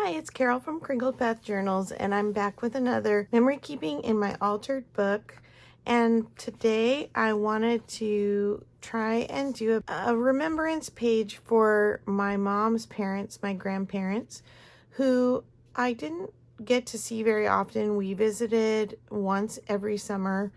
Hi, it's Carol from Crinkled Path Journals, and I'm back with another memory keeping in my altered book. And today I wanted to try and do a remembrance page for my mom's parents, my grandparents, who I didn't get to see very often. We visited once every summer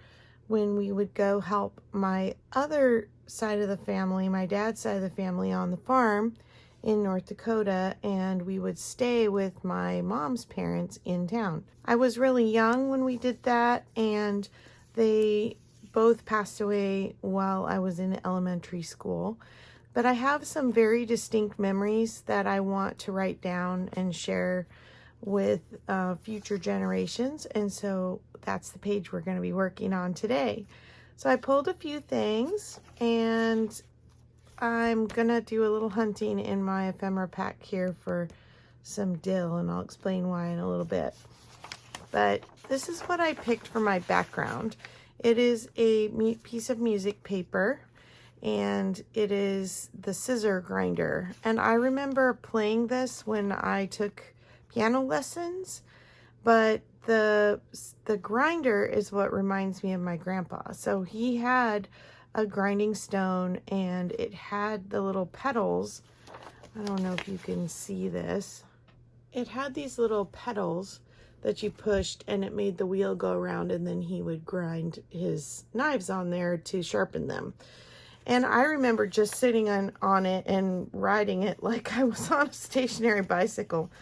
when we would go help my other side of the family, my dad's side of the family, on the farm in North Dakota, and we would stay with my mom's parents in town. I was really young when we did that, and they both passed away while I was in elementary school. But I have some very distinct memories that I want to write down and share with future generations, and so that's the page we're going to be working on today. So I pulled a few things, and I'm gonna do a little hunting in my ephemera pack here for some dill, and I'll explain why in a little bit. But this is what I picked for my background. It is a piece of music paper, and it is the scissor grinder. And I remember playing this when I took piano lessons, but the grinder is what reminds me of my grandpa. So he had a grinding stone, and it had the little pedals. I don't know if you can see this. It had these little pedals that you pushed, and it made the wheel go around, and then he would grind his knives on there to sharpen them. And I remember just sitting on it and riding it like I was on a stationary bicycle.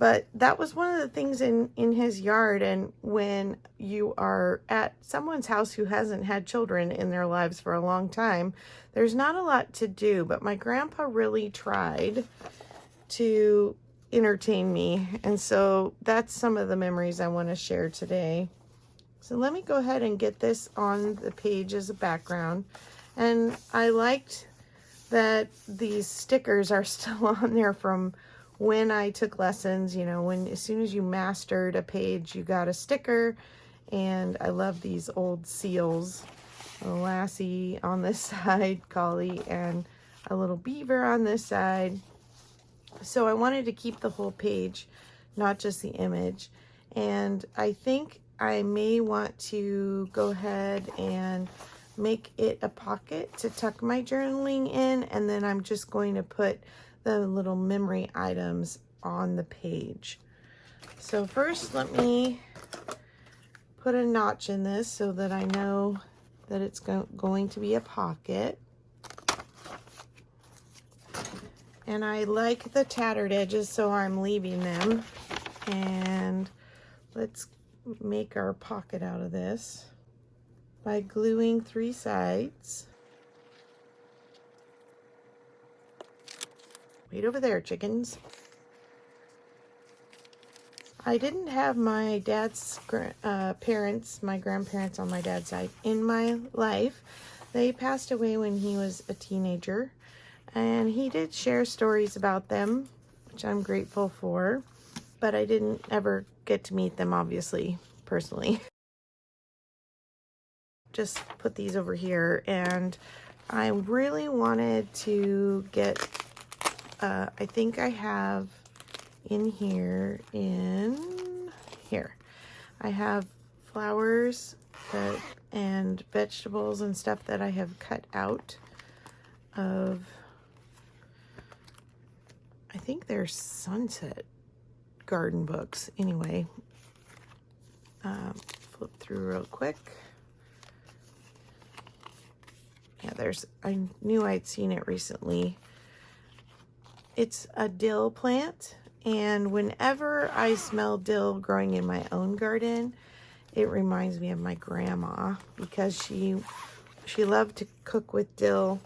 But that was one of the things in his yard. And when you are at someone's house who hasn't had children in their lives for a long time, there's not a lot to do. But my grandpa really tried to entertain me. And so that's some of the memories I want to share today. So let me go ahead and get this on the page as a background. And I liked that these stickers are still on there from when I took lessons. You know, as soon as you mastered a page, you got a sticker. And I love these old seals. A lassie on this side, collie, and a little beaver on this side. So I wanted to keep the whole page, not just the image. And I think I may want to go ahead and make it a pocket to tuck my journaling in, and then I'm just going to put the little memory items on the page. So first, let me put a notch in this so that I know that it's going to be a pocket. And I like the tattered edges, so I'm leaving them. And let's make our pocket out of this by gluing 3 sides. Wait over there, chickens. I didn't have my dad's parents, my grandparents on my dad's side, in my life. They passed away when he was a teenager, and he did share stories about them, which I'm grateful for, but I didn't ever get to meet them, obviously, personally. Just put these over here, and I really wanted to get, I think I have in here, I have flowers and vegetables and stuff that I have cut out of, I think they're sunset garden books. Anyway, flip through real quick. Yeah, I knew I'd seen it recently. It's a dill plant, and whenever I smell dill growing in my own garden, it reminds me of my grandma, because she loved to cook with dill,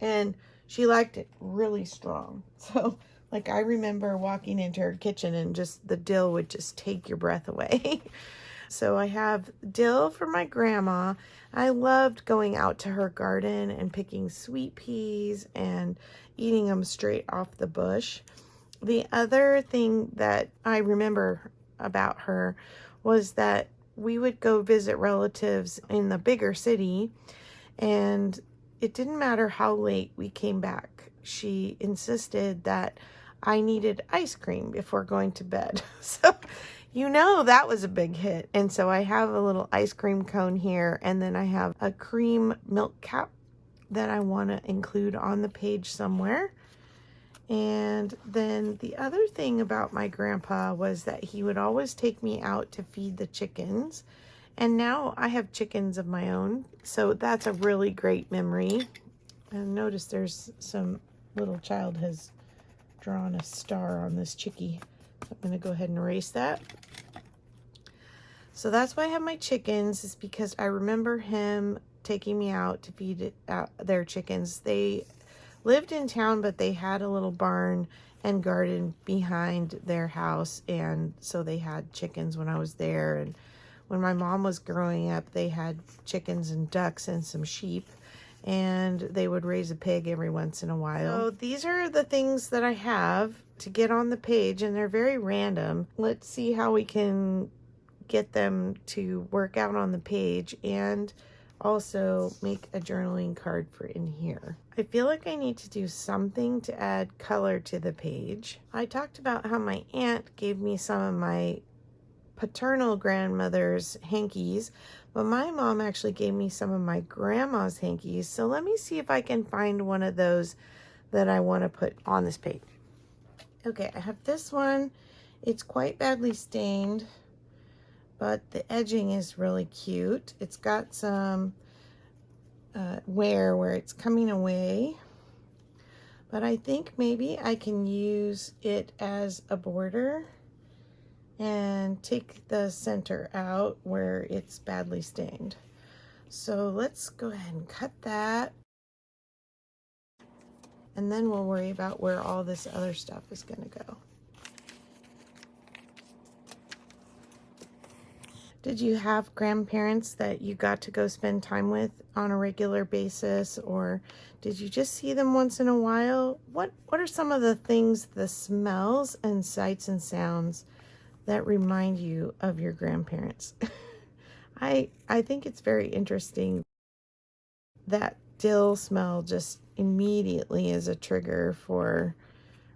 and she liked it really strong. So, like, I remember walking into her kitchen and just the dill would just take your breath away. So I have dill for my grandma. I loved going out to her garden and picking sweet peas and eating them straight off the bush. The other thing that I remember about her was that we would go visit relatives in the bigger city, and it didn't matter how late we came back. She insisted that I needed ice cream before going to bed. So, you know, that was a big hit. And so I have a little ice cream cone here, and then I have a cream milk cap that I want to include on the page somewhere. And then the other thing about my grandpa was that he would always take me out to feed the chickens. And now I have chickens of my own, so that's a really great memory. And notice there's some little child has drawn a star on this chickie. I'm going to go ahead and erase that. So that's why I have my chickens, is because I remember him taking me out to feed their chickens. They lived in town, but they had a little barn and garden behind their house, and so they had chickens when I was there. And when my mom was growing up, they had chickens and ducks and some sheep, and they would raise a pig every once in a while. So these are the things that I have to get on the page, and they're very random. Let's see how we can get them to work out on the page and also make a journaling card for in here. I feel like I need to do something to add color to the page. I talked about how my aunt gave me some of my paternal grandmother's hankies, but my mom actually gave me some of my grandma's hankies. So let me see if I can find one of those that I want to put on this page. Okay, I have this one. It's quite badly stained, but the edging is really cute. It's got some wear where it's coming away, but I think maybe I can use it as a border and take the center out where it's badly stained. So let's go ahead and cut that, and then we'll worry about where all this other stuff is going to go. Did you have grandparents that you got to go spend time with on a regular basis, or did you just see them once in a while? What are some of the things, the smells and sights and sounds that remind you of your grandparents? I think it's very interesting. That dill smell just immediately is a trigger for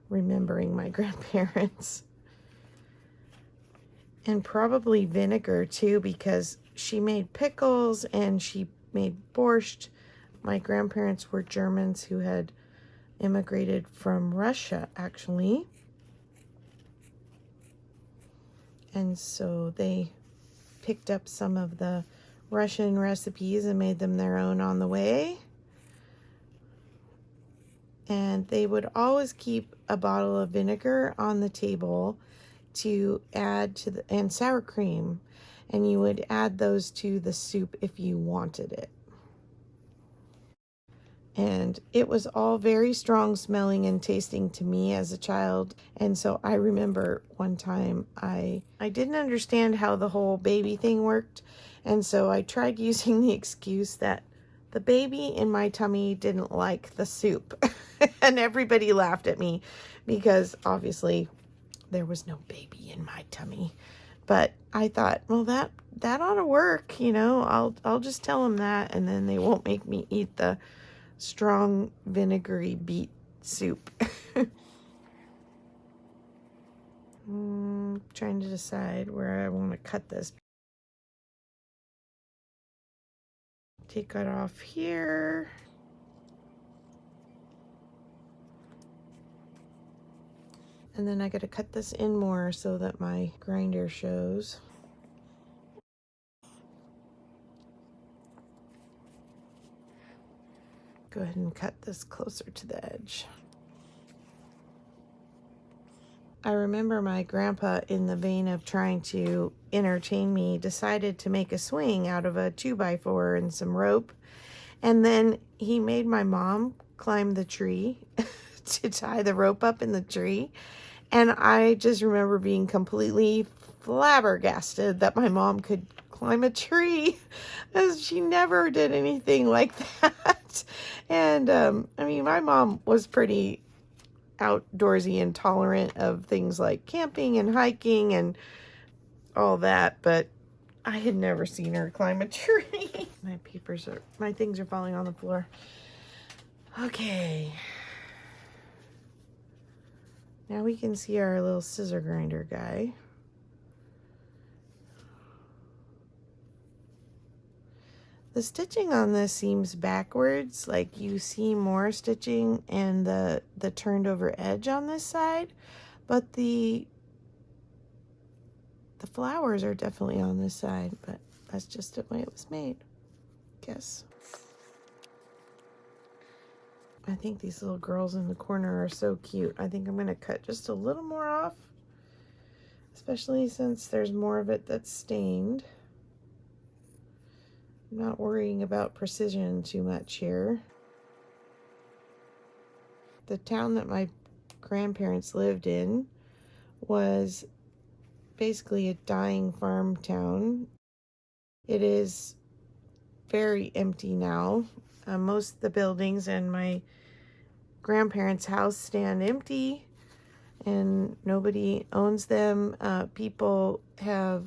remembering my grandparents. And probably vinegar too, because she made pickles and she made borscht. My grandparents were Germans who had immigrated from Russia, actually. And so they picked up some of the Russian recipes and made them their own on the way. And they would always keep a bottle of vinegar on the table to add to the, and sour cream, and you would add those to the soup if you wanted it. And it was all very strong smelling and tasting to me as a child. And so I remember one time I didn't understand how the whole baby thing worked, and so I tried using the excuse that the baby in my tummy didn't like the soup. And everybody laughed at me because obviously there was no baby in my tummy. But I thought, well, that ought to work, you know. I'll just tell them that, and then they won't make me eat the strong vinegary beet soup. Trying to decide where I want to cut this. Take it off here. And then I got to cut this in more so that my grinder shows. Go ahead and cut this closer to the edge. I remember my grandpa, in the vein of trying to entertain me, decided to make a swing out of a 2x4 and some rope. And then he made my mom climb the tree to tie the rope up in the tree. And I just remember being completely flabbergasted that my mom could climb a tree, as she never did anything like that. And I mean, my mom was pretty outdoorsy and tolerant of things like camping and hiking and all that, but I had never seen her climb a tree. My things are falling on the floor. Okay. Now we can see our little scissor grinder guy. The stitching on this seems backwards, like you see more stitching and the turned over edge on this side, but the flowers are definitely on this side, but that's just the way it was made, I guess. I think these little girls in the corner are so cute. I think I'm going to cut just a little more off, especially since there's more of it that's stained. I'm not worrying about precision too much here. The town that my grandparents lived in was basically a dying farm town. It is very empty now. Most of the buildings in my grandparents' house stand empty and nobody owns them. People have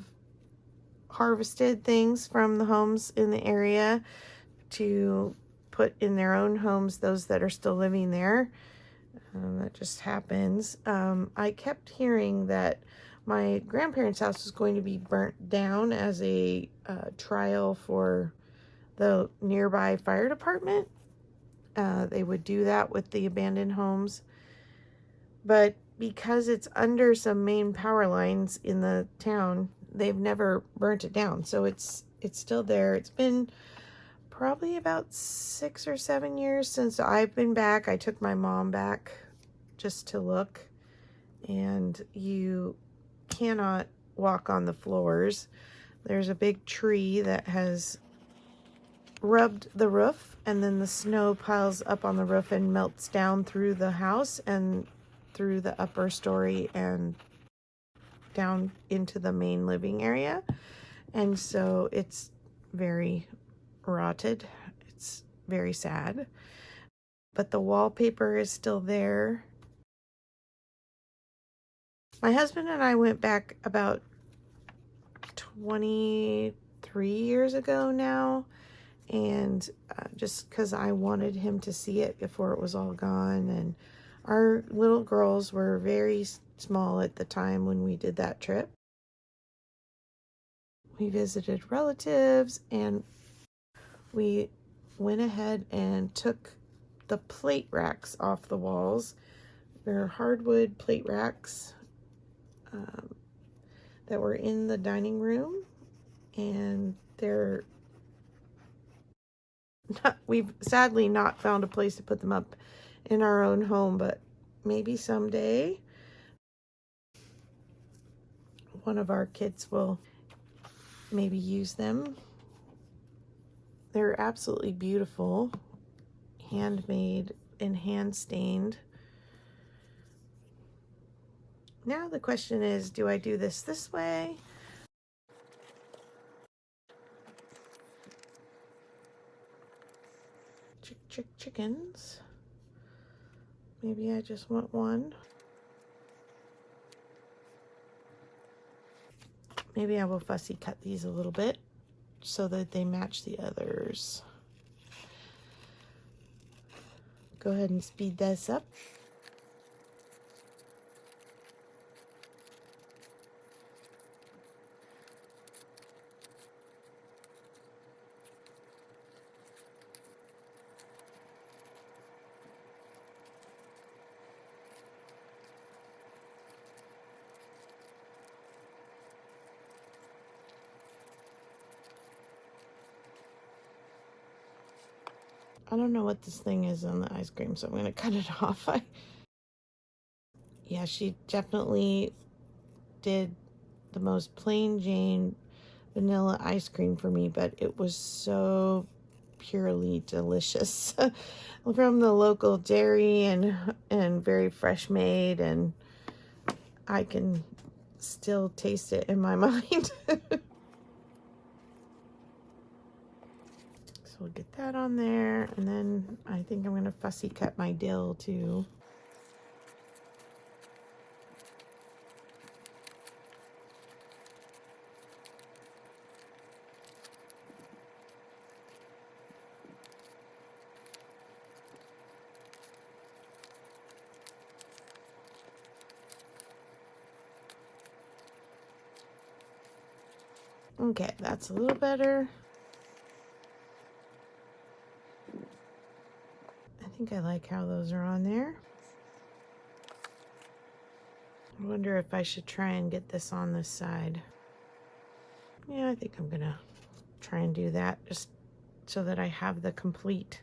harvested things from the homes in the area to put in their own homes, those that are still living there. That just happens. I kept hearing that my grandparents' house was going to be burnt down as a trial for the nearby fire department. They would do that with the abandoned homes. But because it's under some main power lines in the town, they've never burnt it down. So it's still there. It's been probably about 6 or 7 years since I've been back. I took my mom back just to look, and you cannot walk on the floors. There's a big tree that has rubbed the roof, and then the snow piles up on the roof and melts down through the house and through the upper story and down into the main living area. And so it's very rotted. It's very sad. But the wallpaper is still there. My husband and I went back about 23 years ago now, and just because I wanted him to see it before it was all gone. And our little girls were very small at the time when we did that trip. We visited relatives, and we went ahead and took the plate racks off the walls. They're hardwood plate racks that were in the dining room, and we've sadly not found a place to put them up in our own home, but maybe someday one of our kids will maybe use them. They're absolutely beautiful, handmade and hand stained. Now the question is, do I do this way? Chickens. Maybe I just want one. Maybe I will fussy cut these a little bit so that they match the others. Go ahead and speed this up. I don't know what this thing is on the ice cream, so I'm going to cut it off. Yeah, she definitely did the most plain Jane vanilla ice cream for me, but it was so purely delicious from the local dairy and very fresh made, and I can still taste it in my mind. So we'll get that on there, and then I think I'm going to fussy cut my dill too. Okay, that's a little better. I think I like how those are on there. I wonder if I should try and get this on this side. Yeah, I think I'm gonna try and do that just so that I have the complete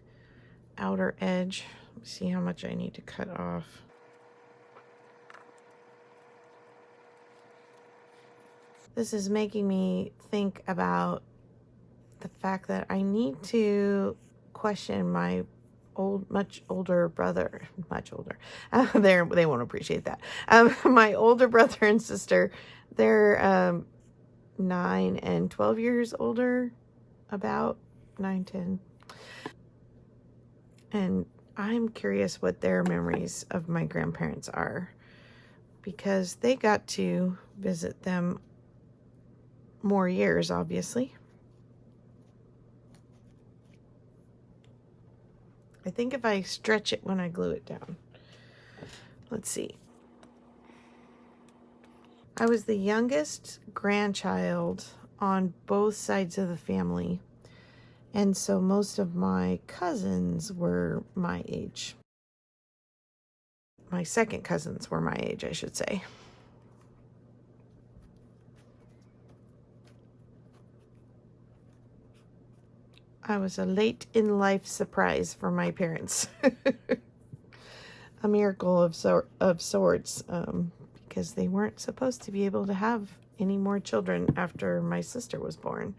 outer edge. See how much I need to cut off. This is making me think about the fact that I need to question my much older brother, much older. They won't appreciate that. My older brother and sister, they're 9 and 12 years older, about 9, 10. And I'm curious what their memories of my grandparents are, because they got to visit them more years, obviously. I think if I stretch it when I glue it down. Let's see. I was the youngest grandchild on both sides of the family, and so most of my cousins were my age. My second cousins were my age, I should say. I was a late in life surprise for my parents. A miracle of sorts, because they weren't supposed to be able to have any more children after my sister was born,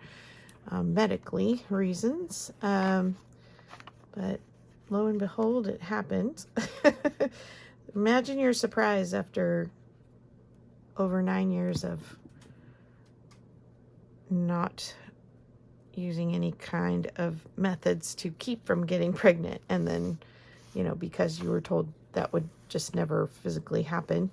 medically reasons. But lo and behold, it happened. Imagine your surprise after over 9 years of not using any kind of methods to keep from getting pregnant, and then, you know, because you were told that would just never physically happen.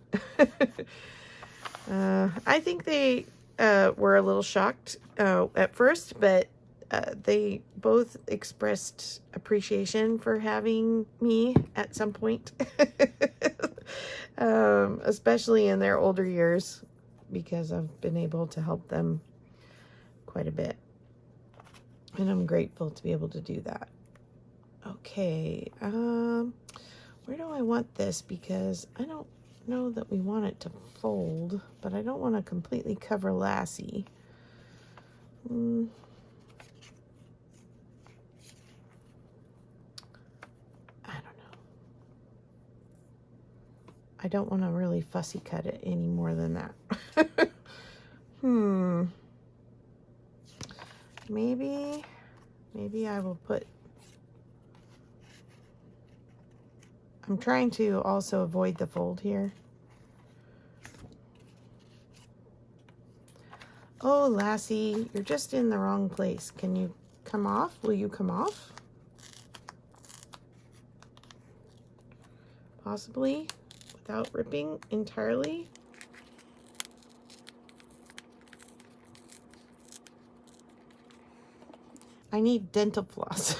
I think they were a little shocked at first, but they both expressed appreciation for having me at some point, especially in their older years, because I've been able to help them quite a bit. And I'm grateful to be able to do that. Okay, where do I want this? Because I don't know that we want it to fold, but I don't want to completely cover Lassie. I don't know. I don't want to really fussy cut it any more than that. Maybe I will put... I'm trying to also avoid the fold here. Oh, Lassie, you're just in the wrong place. Can you come off? Will you come off? Possibly, without ripping entirely. I need dental floss.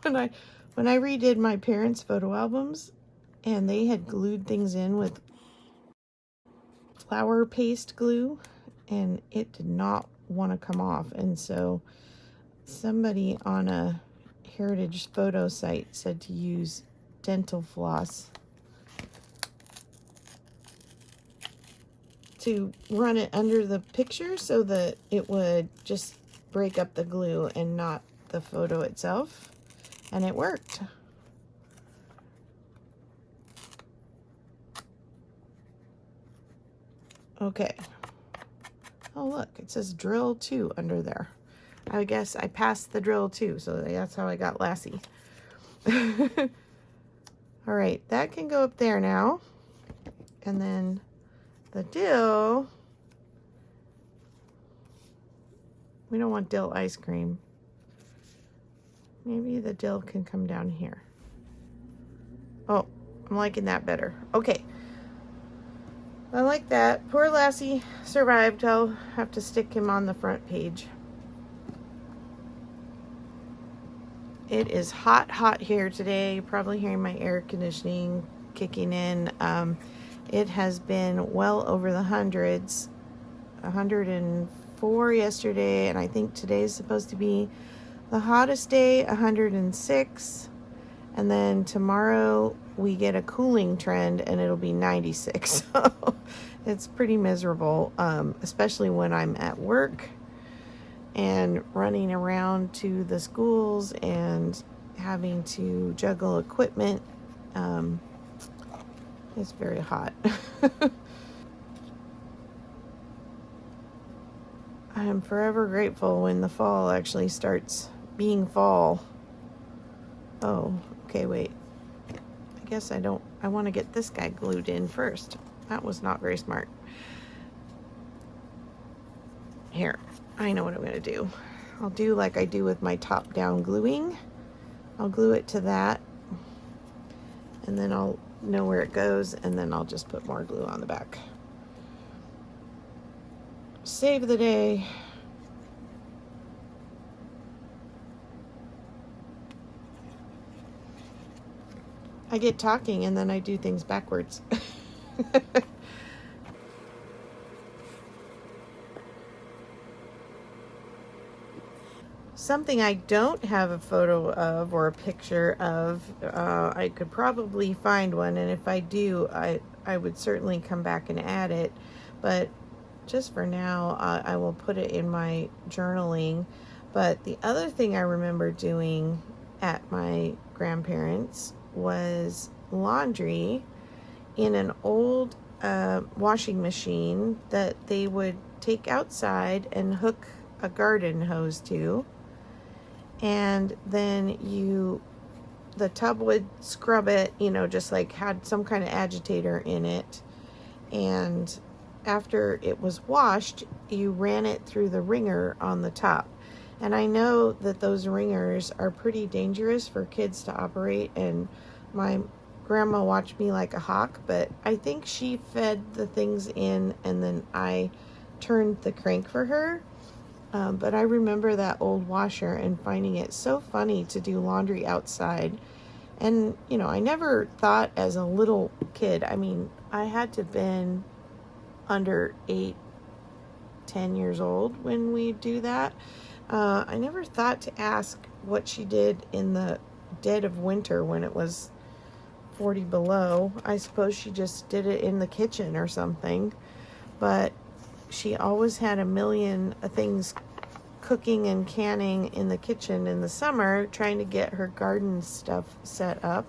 When I redid my parents' photo albums, and they had glued things in with flour paste glue, and it did not want to come off. And so somebody on a heritage photo site said to use dental floss to run it under the picture so that it would just break up the glue and not the photo itself. And it worked. Okay. Oh, look, it says drill 2 under there. I guess I passed the drill 2, so that's how I got Lassie. All right, that can go up there now. And then the dill, we don't want dill ice cream. Maybe the dill can come down here. Oh, I'm liking that better. Okay. I like that. Poor Lassie survived. I'll have to stick him on the front page. It is hot, hot here today. You're probably hearing my air conditioning kicking in. It has been well over the hundreds, 105 104 yesterday, and I think today's supposed to be the hottest day, 106. And then tomorrow we get a cooling trend and it'll be 96. So it's pretty miserable, especially when I'm at work and running around to the schools and having to juggle equipment. It's very hot. I am forever grateful when the fall actually starts being fall. Oh, okay, wait. I guess I want to get this guy glued in first. That was not very smart. Here, I know what I'm going to do. I'll do like I do with my top-down gluing. I'll glue it to that, and then I'll know where it goes, and then I'll just put more glue on the back. Save the day. I get talking and then I do things backwards. Something I don't have a photo of or a picture of, I could probably find one, and if I do, I would certainly come back and add it, but just for now, I will put it in my journaling. But the other thing I remember doing at my grandparents' was laundry in an old washing machine that they would take outside and hook a garden hose to, and then the tub would scrub it, just like had some kind of agitator in it, and after it was washed, you ran it through the wringer on the top. And I know that those wringers are pretty dangerous for kids to operate, and my grandma watched me like a hawk, but I think she fed the things in and then I turned the crank for her. But I remember that old washer and finding it so funny to do laundry outside. And, I never thought as a little kid, I had to have been under 8, 10 years old when we do that. I never thought to ask what she did in the dead of winter when it was 40 below. I suppose she just did it in the kitchen or something. But she always had a million things cooking and canning in the kitchen in the summer, trying to get her garden stuff set up.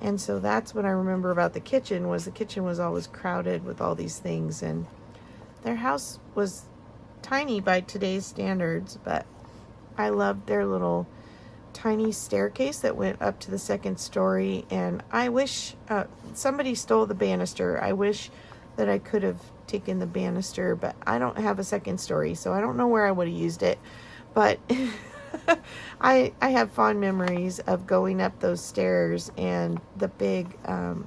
And so that's what I remember about the kitchen was always crowded with all these things. And their house was tiny by today's standards, but I loved their little tiny staircase that went up to the second story. And I wish somebody stole the banister. I wish that I could have taken the banister, but I don't have a second story, so I don't know where I would have used it. But I have fond memories of going up those stairs and the big what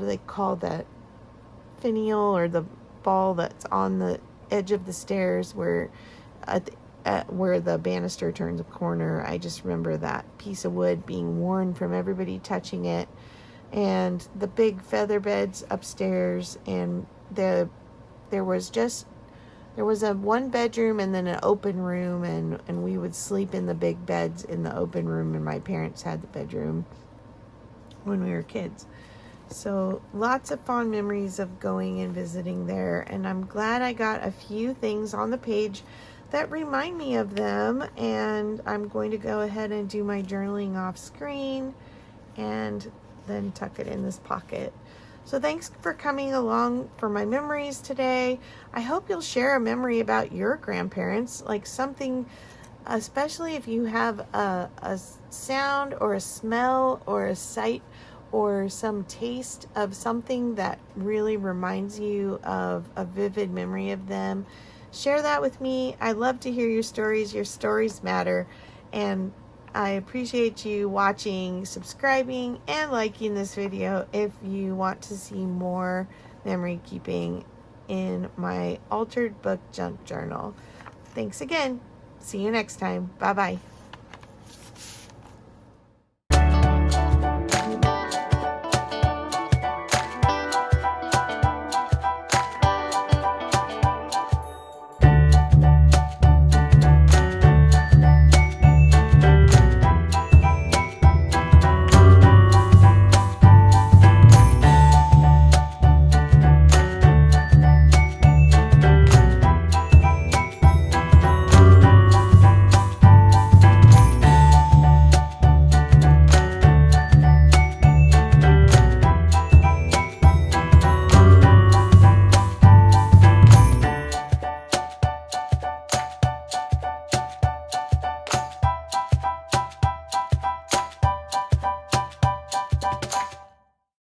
do they call that, finial, or the ball that's on the edge of the stairs where the banister turns a corner. I just remember that piece of wood being worn from everybody touching it, and the big feather beds upstairs, and there was a one bedroom and then an open room, and we would sleep in the big beds in the open room, and my parents had the bedroom when we were kids. So lots of fond memories of going and visiting there, and I'm glad I got a few things on the page that remind me of them, and I'm going to go ahead and do my journaling off screen and then tuck it in this pocket. So thanks for coming along for my memories today. I hope you'll share a memory about your grandparents, like something, especially if you have a sound or a smell or a sight or some taste of something that really reminds you of a vivid memory of them. Share that with me. I love to hear your stories. Your stories matter. And I appreciate you watching, subscribing, and liking this video if you want to see more memory keeping in my altered book junk journal. Thanks again. See you next time. Bye-bye.